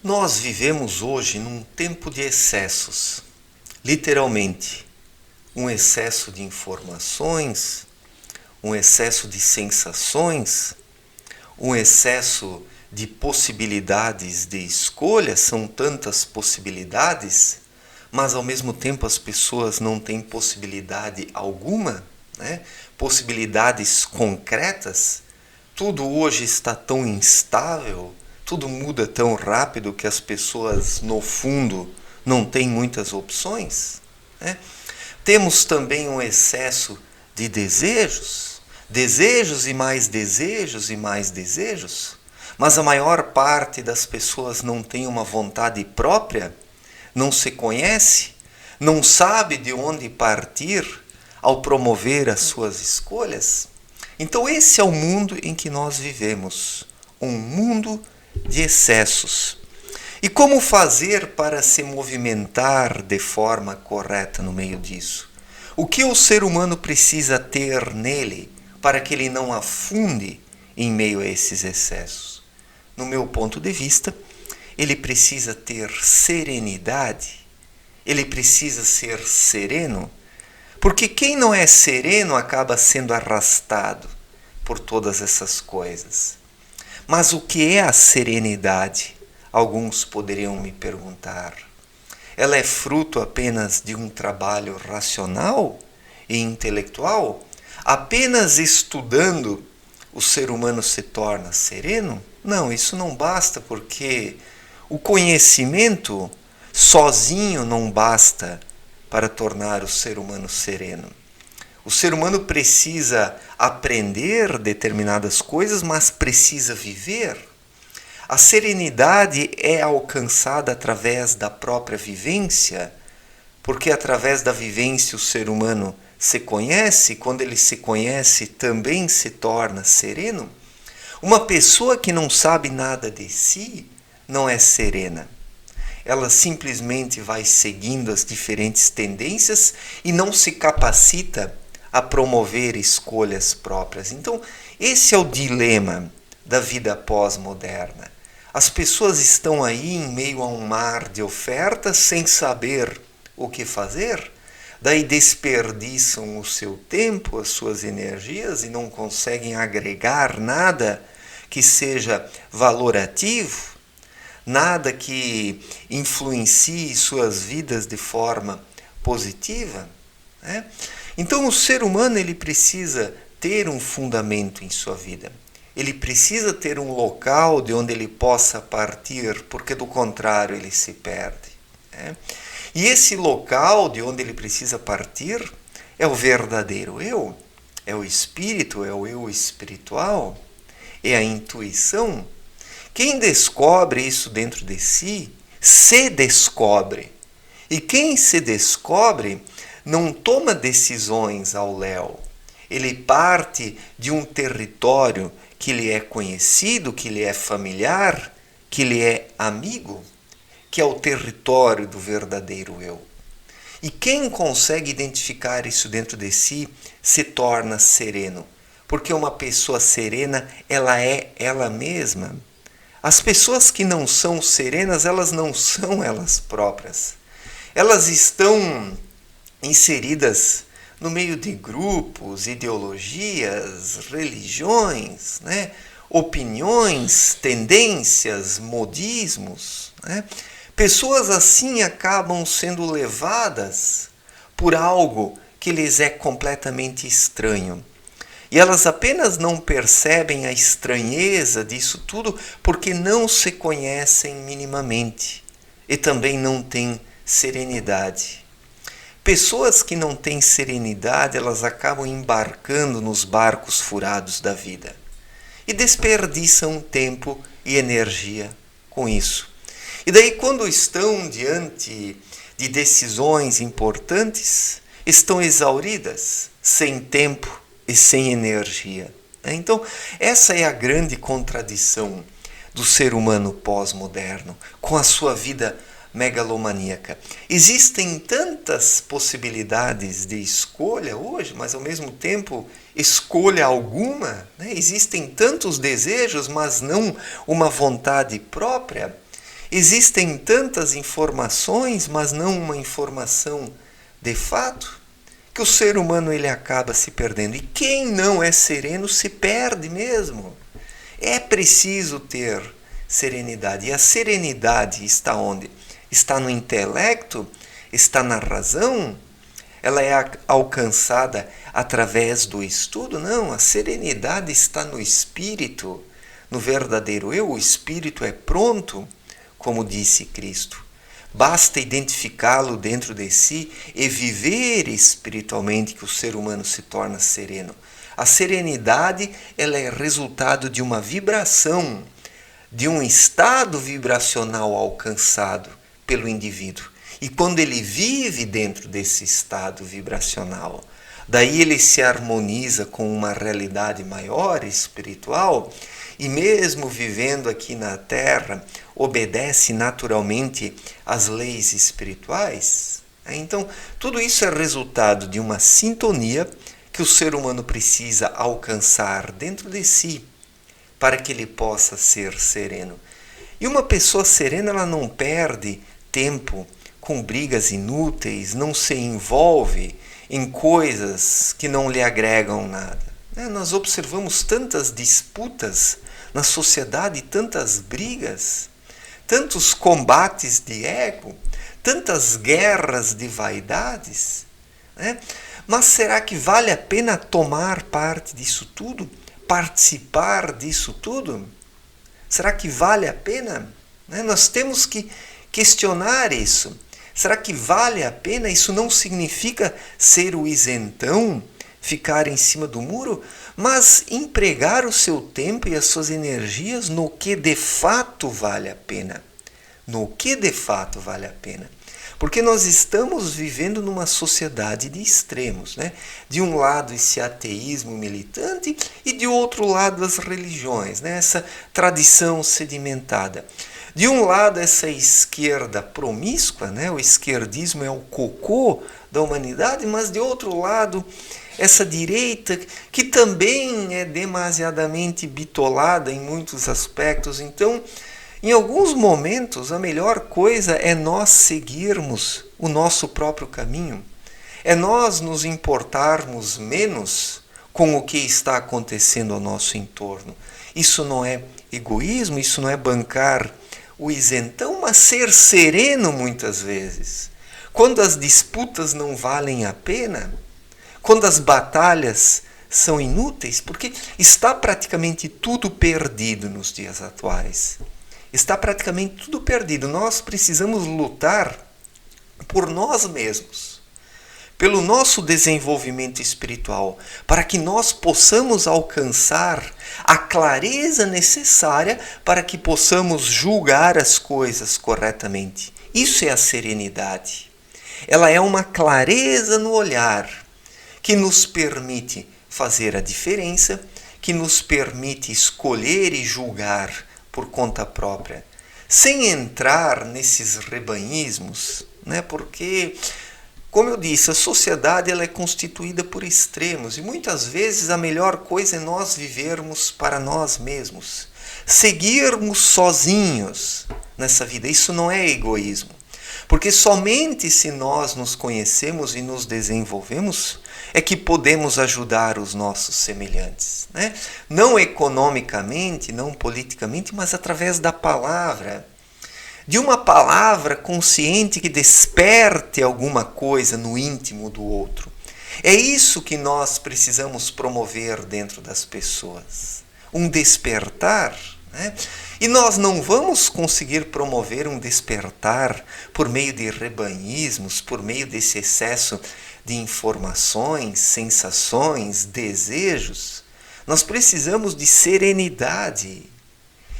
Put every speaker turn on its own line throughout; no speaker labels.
Nós vivemos hoje num tempo de excessos, literalmente, um excesso de informações, um excesso de sensações, um excesso de possibilidades de escolha, são tantas possibilidades, mas ao mesmo tempo as pessoas não têm possibilidade alguma, né? Possibilidades concretas. Tudo hoje está tão instável, tudo muda tão rápido que as pessoas, no fundo, não têm muitas opções, né? Temos também um excesso de desejos, desejos e mais desejos e mais desejos, mas a maior parte das pessoas não tem uma vontade própria, não se conhece, não sabe de onde partir ao promover as suas escolhas. Então esse é o mundo em que nós vivemos, um mundo de excessos. E como fazer para se movimentar de forma correta no meio disso? O que o ser humano precisa ter nele para que ele não afunde em meio a esses excessos? No meu ponto de vista, ele precisa ter serenidade, ele precisa ser sereno, porque quem não é sereno acaba sendo arrastado por todas essas coisas. Mas o que é a serenidade? Alguns poderiam me perguntar. Ela é fruto apenas de um trabalho racional e intelectual? Apenas estudando o ser humano se torna sereno? Não, isso não basta, porque o conhecimento sozinho não basta para tornar o ser humano sereno. O ser humano precisa aprender determinadas coisas, mas precisa viver. A serenidade é alcançada através da própria vivência, porque através da vivência o ser humano se conhece, quando ele se conhece também se torna sereno. Uma pessoa que não sabe nada de si não é serena. Ela simplesmente vai seguindo as diferentes tendências e não se capacita a promover escolhas próprias. Então, esse é o dilema da vida pós-moderna. As pessoas estão aí em meio a um mar de ofertas sem saber o que fazer, daí desperdiçam o seu tempo, as suas energias e não conseguem agregar nada que seja valorativo, nada que influencie suas vidas de forma positiva, né? Então o ser humano ele precisa ter um fundamento em sua vida. Ele precisa ter um local de onde ele possa partir, porque do contrário ele se perde, né? E esse local de onde ele precisa partir é o verdadeiro eu, é o espírito, é o eu espiritual, é a intuição. Quem descobre isso dentro de si, se descobre. E quem se descobre não toma decisões ao léu. Ele parte de um território que lhe é conhecido, que lhe é familiar, que lhe é amigo, que é o território do verdadeiro eu. E quem consegue identificar isso dentro de si se torna sereno, porque uma pessoa serena, ela é ela mesma. As pessoas que não são serenas, elas não são elas próprias. Elas estão inseridas no meio de grupos, ideologias, religiões, né? Opiniões, tendências, modismos, né? Pessoas assim acabam sendo levadas por algo que lhes é completamente estranho. E elas apenas não percebem a estranheza disso tudo porque não se conhecem minimamente e também não têm serenidade. Pessoas que não têm serenidade, elas acabam embarcando nos barcos furados da vida e desperdiçam tempo e energia com isso. E daí, quando estão diante de decisões importantes, estão exauridas, sem tempo e sem energia. Então, essa é a grande contradição do ser humano pós-moderno com a sua vida megalomaníaca. Existem tantas possibilidades de escolha hoje, mas ao mesmo tempo escolha alguma, né? Existem tantos desejos, mas não uma vontade própria. Existem tantas informações, mas não uma informação de fato, que o ser humano ele acaba se perdendo. E quem não é sereno se perde mesmo. É preciso ter serenidade. E a serenidade está onde? Está no intelecto? Está na razão? Ela é alcançada através do estudo? Não, a serenidade está no espírito, no verdadeiro eu. O espírito é pronto, como disse Cristo. Basta identificá-lo dentro de si e viver espiritualmente que o ser humano se torna sereno. A serenidade ela é resultado de uma vibração, de um estado vibracional alcançado pelo indivíduo. E quando ele vive dentro desse estado vibracional, daí ele se harmoniza com uma realidade maior, espiritual, e mesmo vivendo aqui na Terra, obedece naturalmente às leis espirituais. Então, tudo isso é resultado de uma sintonia que o ser humano precisa alcançar dentro de si para que ele possa ser sereno. E uma pessoa serena, ela não perde tempo com brigas inúteis, não se envolve em coisas que não lhe agregam nada. Nós observamos tantas disputas na sociedade, tantas brigas, tantos combates de ego, tantas guerras de vaidades. Mas será que vale a pena tomar parte disso tudo? Participar disso tudo? Será que vale a pena? Nós temos que questionar isso. Será que vale a pena? Isso não significa ser o isentão, ficar em cima do muro, mas empregar o seu tempo e as suas energias no que de fato vale a pena. No que de fato vale a pena. Porque nós estamos vivendo numa sociedade de extremos. De um lado esse ateísmo militante e de outro lado as religiões, essa tradição sedimentada. De um lado essa esquerda promíscua, o esquerdismo é o cocô da humanidade, mas de outro lado essa direita que também é demasiadamente bitolada em muitos aspectos. Então, em alguns momentos, a melhor coisa é nós seguirmos o nosso próprio caminho. É nós nos importarmos menos com o que está acontecendo ao nosso entorno. Isso não é egoísmo, isso não é bancar o isentão, mas ser sereno muitas vezes. Quando as disputas não valem a pena, quando as batalhas são inúteis, porque está praticamente tudo perdido nos dias atuais. Está praticamente tudo perdido. Nós precisamos lutar por nós mesmos, pelo nosso desenvolvimento espiritual, para que nós possamos alcançar a clareza necessária para que possamos julgar as coisas corretamente. Isso é a serenidade. Ela é uma clareza no olhar que nos permite fazer a diferença, que nos permite escolher e julgar por conta própria, sem entrar nesses rebanhismos, porque, como eu disse, a sociedade ela é constituída por extremos e muitas vezes a melhor coisa é nós vivermos para nós mesmos, seguirmos sozinhos nessa vida. Isso não é egoísmo, porque somente se nós nos conhecemos e nos desenvolvemos é que podemos ajudar os nossos semelhantes. Não economicamente, não politicamente, mas através da palavra. De uma palavra consciente que desperte alguma coisa no íntimo do outro. É isso que nós precisamos promover dentro das pessoas. Um despertar. E nós não vamos conseguir promover um despertar por meio de rebanhismos, por meio desse excesso de informações, sensações, desejos. Nós precisamos de serenidade.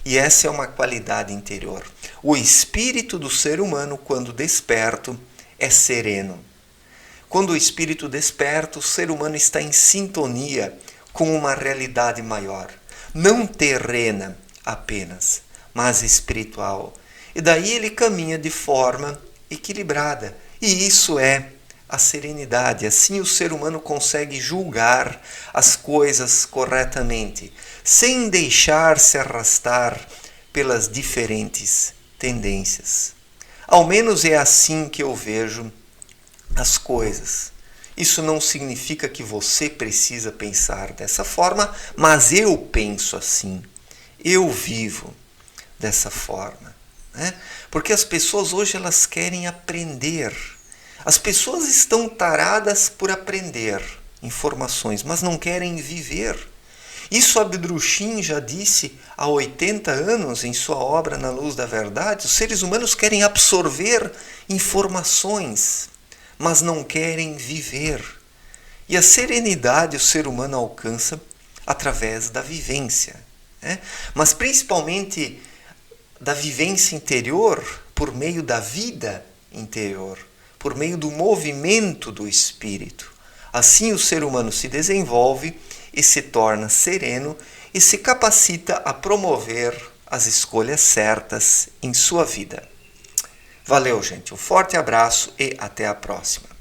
E essa é uma qualidade interior. O espírito do ser humano, quando desperto, é sereno. Quando o espírito desperta, o ser humano está em sintonia com uma realidade maior. Não terrena apenas, mas espiritual. E daí ele caminha de forma equilibrada. E isso é a serenidade. Assim o ser humano consegue julgar as coisas corretamente, sem deixar-se arrastar pelas diferentes tendências. Ao menos é assim que eu vejo as coisas. Isso não significa que você precisa pensar dessa forma, mas eu penso assim. Eu vivo dessa forma, né? Porque as pessoas hoje elas querem aprender. As pessoas estão taradas por aprender informações, mas não querem viver. Isso Abdrushim já disse há 80 anos em sua obra Na Luz da Verdade. Os seres humanos querem absorver informações, mas não querem viver. E a serenidade o ser humano alcança através da vivência, né? Mas principalmente da vivência interior, por meio da vida interior, por meio do movimento do espírito. Assim o ser humano se desenvolve e se torna sereno e se capacita a promover as escolhas certas em sua vida. Valeu, gente. Um forte abraço e até a próxima.